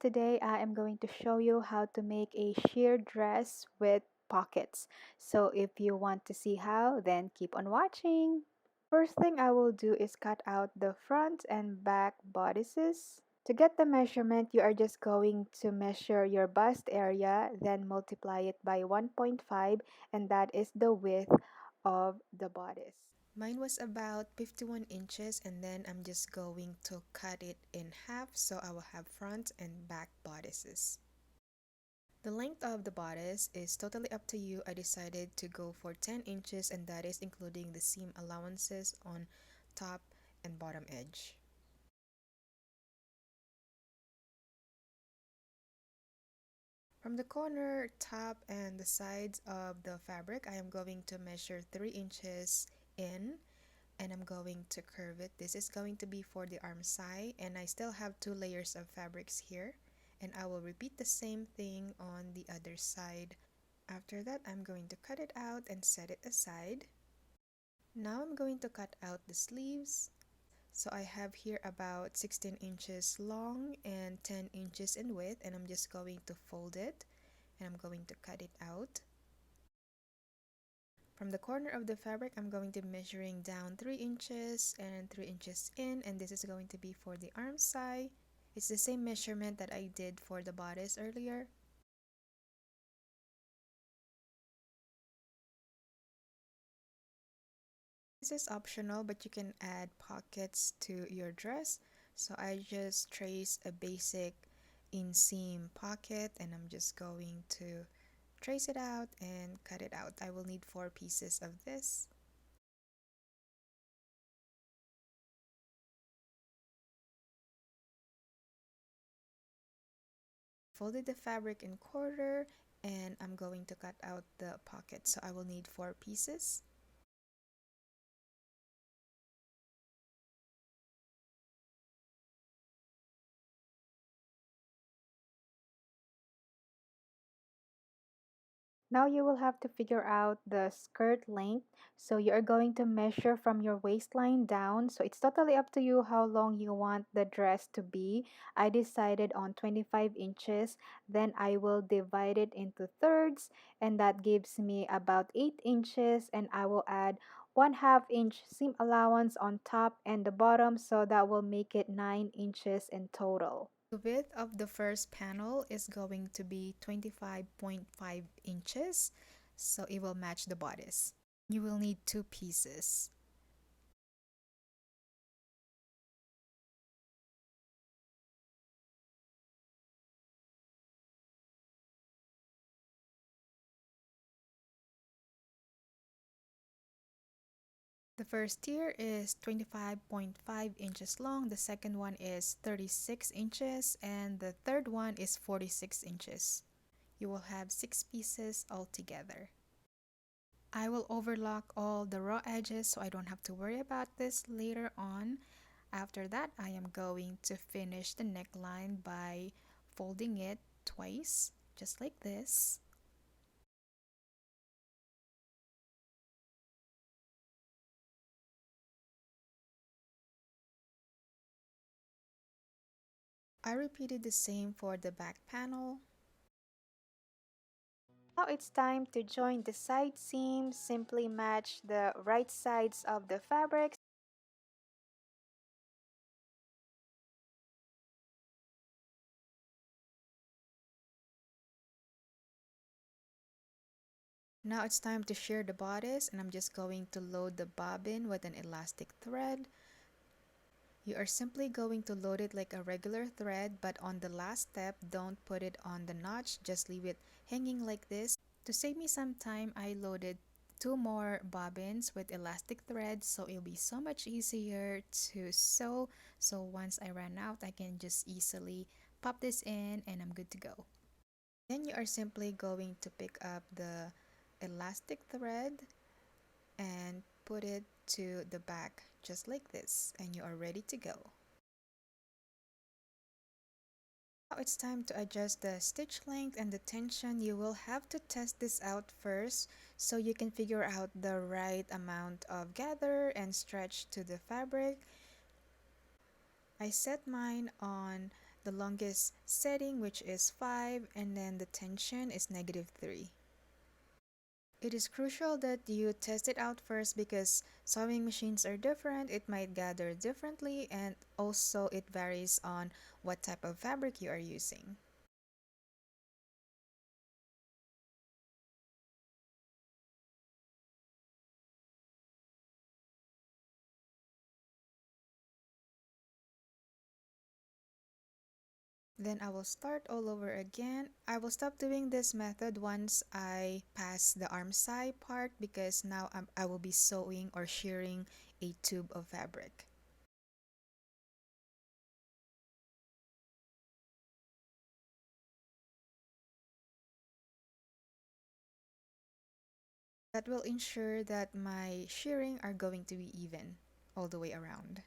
Today I am going to show you how to make a sheer dress with pockets. So if you want to see how, then keep on watching. First thing I will do is cut out the front and back bodices. To get the measurement, you are just going to measure your bust area, then multiply it by 1.5, and that is the width of the bodice. Mine was about 51 inches, and then I'm just going to cut it in half so I will have front and back bodices. The length of the bodice is totally up to you. I decided to go for 10 inches, and that is including the seam allowances on top and bottom edge. From the corner, top, and the sides of the fabric, I am going to measure 3 inches in, and I'm going to curve it. This is going to be for the arm side, and I still have 2 layers of fabrics here, and I will repeat the same thing on the other side. After that, I'm going to cut it out and set it aside. Now I'm going to cut out the sleeves. So I have here about 16 inches long and 10 inches in width, and I'm just going to fold it and I'm going to cut it out. From the corner of the fabric, I'm going to be measuring down 3 inches and 3 inches in, and this is going to be for the arm side. It's the same measurement that I did for the bodice earlier. This is optional, but you can add pockets to your dress. So I just trace a basic inseam pocket, and I'm just going to trace it out and cut it out. I will need 4 pieces of this. Folded the fabric in quarter, and I'm going to cut out the pocket. So I will need 4 pieces. Now you will have to figure out the skirt length. So you are going to measure from your waistline down. So it's totally up to you how long you want the dress to be. I decided on 25 inches. Then I will divide it into thirds, and that gives me about 8 inches, and I will add 1/2 inch seam allowance on top and the bottom, so that will make it 9 inches in total. The width of the first panel is going to be 25.5 inches, so it will match the bodice. You will need 2 pieces. The first tier is 25.5 inches long, the second one is 36 inches, and the third one is 46 inches. You will have 6 pieces altogether. I will overlock all the raw edges so I don't have to worry about this later on. After that, I am going to finish the neckline by folding it twice, just like this. I repeated the same for the back panel. Now it's time to join the side seams. Simply match the right sides of the fabrics. Now it's time to shear the bodice, and I'm just going to load the bobbin with an elastic thread. You are simply going to load it like a regular thread, but on the last step, don't put it on the notch, just leave it hanging like this. To save me some time, I loaded 2 more bobbins with elastic thread, so it'll be so much easier to sew. So once I run out, I can just easily pop this in and I'm good to go. Then you are simply going to pick up the elastic thread and put it to the back just like this, and you are ready to go. Now it's time to adjust the stitch length and the tension. You will have to test this out first so you can figure out the right amount of gather and stretch to the fabric. I set mine on the longest setting, which is 5, and then the tension is -3. It is crucial that you test it out first because sewing machines are different, it might gather differently, and also it varies on what type of fabric you are using. Then I will start all over again. I will stop doing this method once I pass the arm side part because now I will be sewing or shearing a tube of fabric. That will ensure that my shearing are going to be even all the way around.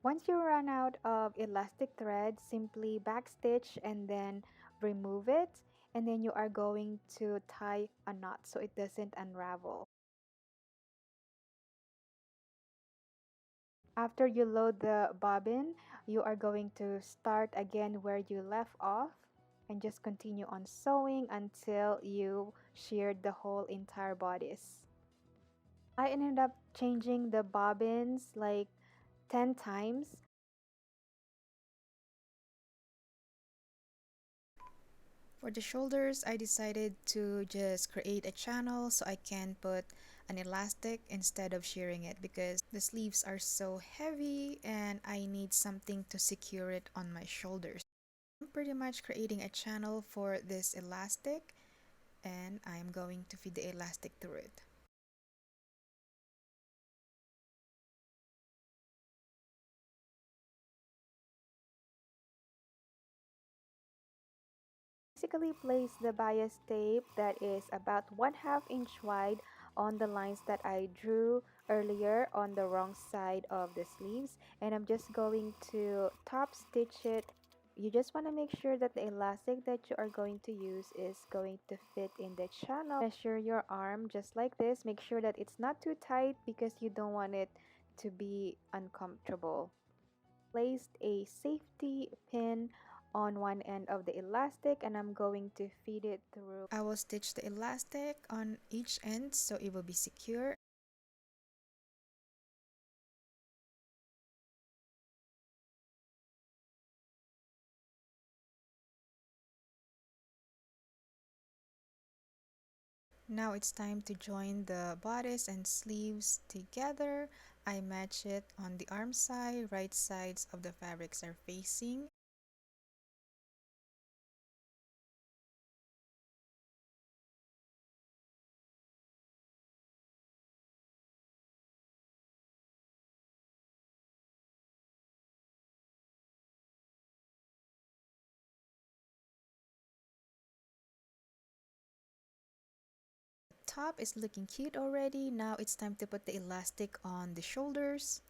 Once you run out of elastic thread, simply backstitch and then remove it. And then you are going to tie a knot so it doesn't unravel. After you load the bobbin, you are going to start again where you left off and just continue on sewing until you sheared the whole entire bodice. I ended up changing the bobbins like 10 times. For the shoulders, I decided to just create a channel so I can put an elastic instead of shearing it because the sleeves are so heavy and I need something to secure it on my shoulders. I'm pretty much creating a channel for this elastic and I'm going to feed the elastic through it. Basically place the bias tape that is about 1/2 inch wide on the lines that I drew earlier on the wrong side of the sleeves, and I'm just going to top stitch it. You just want to make sure that the elastic that you are going to use is going to fit in the channel. Measure your arm just like this. Make sure that it's not too tight because you don't want it to be uncomfortable. Placed a safety pin on one end of the elastic and I'm going to feed it through. I will stitch the elastic on each end so it will be secure. Now it's time to join the bodice and sleeves together. I match it on the arm side, right sides of the fabrics are facing. Top is looking cute already. Now it's time to put the elastic on the shoulders.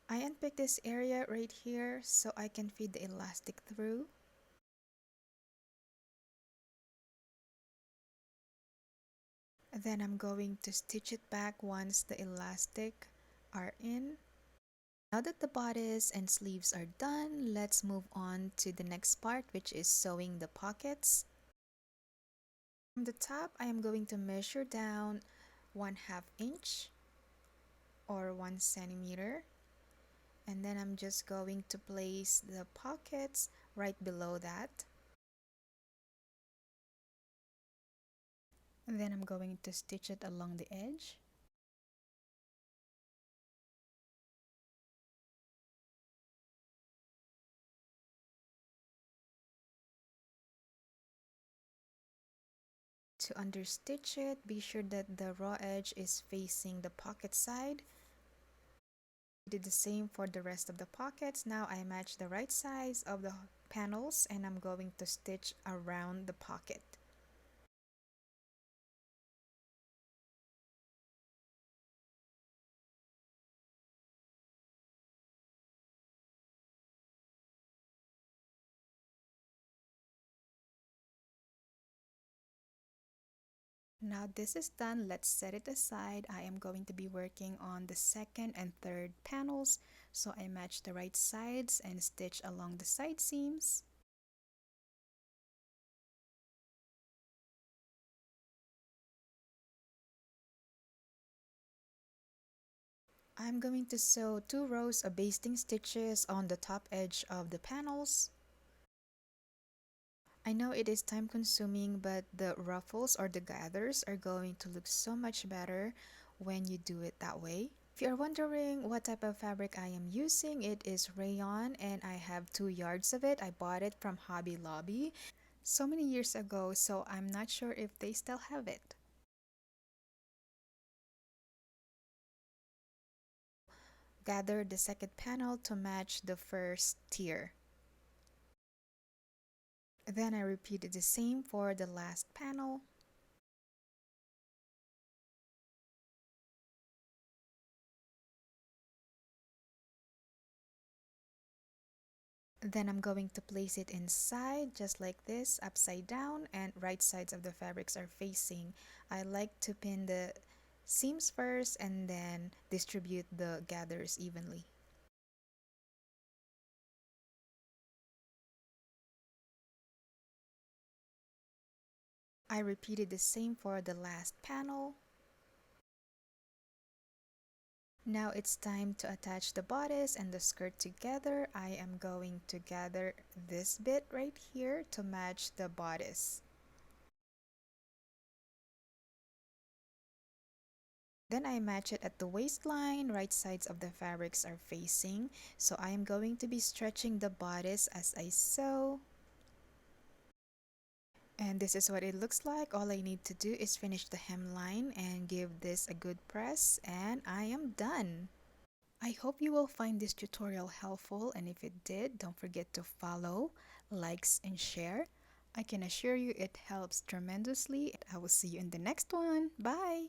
I unpick this area right here so I can feed the elastic through. Then I'm going to stitch it back once the elastic are in. Now that the bodice and sleeves are done, let's move on to the next part, which is sewing the pockets. From the top, I am going to measure down 1/2 inch or 1 centimeter. And then I'm just going to place the pockets right below that. And then I'm going to stitch it along the edge. To understitch it, be sure that the raw edge is facing the pocket side. Did the same for the rest of the pockets. Now I match the right sides of the panels and I'm going to stitch around the pocket. Now this is done, let's set it aside. I am going to be working on the second and third panels. So I match the right sides and stitch along the side seams. I'm going to sew 2 rows of basting stitches on the top edge of the panels. I know it is time consuming, but the ruffles or the gathers are going to look so much better when you do it that way. If you're wondering what type of fabric I am using, it is rayon and I have 2 yards of it. I bought it from Hobby Lobby so many years ago, so I'm not sure if they still have it. Gather the second panel to match the first tier. Then I repeated the same for the last panel. Then I'm going to place it inside just like this, upside down, and right sides of the fabrics are facing. I like to pin the seams first and then distribute the gathers evenly. I repeated the same for the last panel. Now it's time to attach the bodice and the skirt together. I am going to gather this bit right here to match the bodice. Then I match it at the waistline, right sides of the fabrics are facing. So I am going to be stretching the bodice as I sew. And this is what it looks like. All I need to do is finish the hemline and give this a good press and I am done. I hope you will find this tutorial helpful, and if it did, don't forget to follow, likes, and share. I can assure you it helps tremendously. I will see you in the next one. Bye!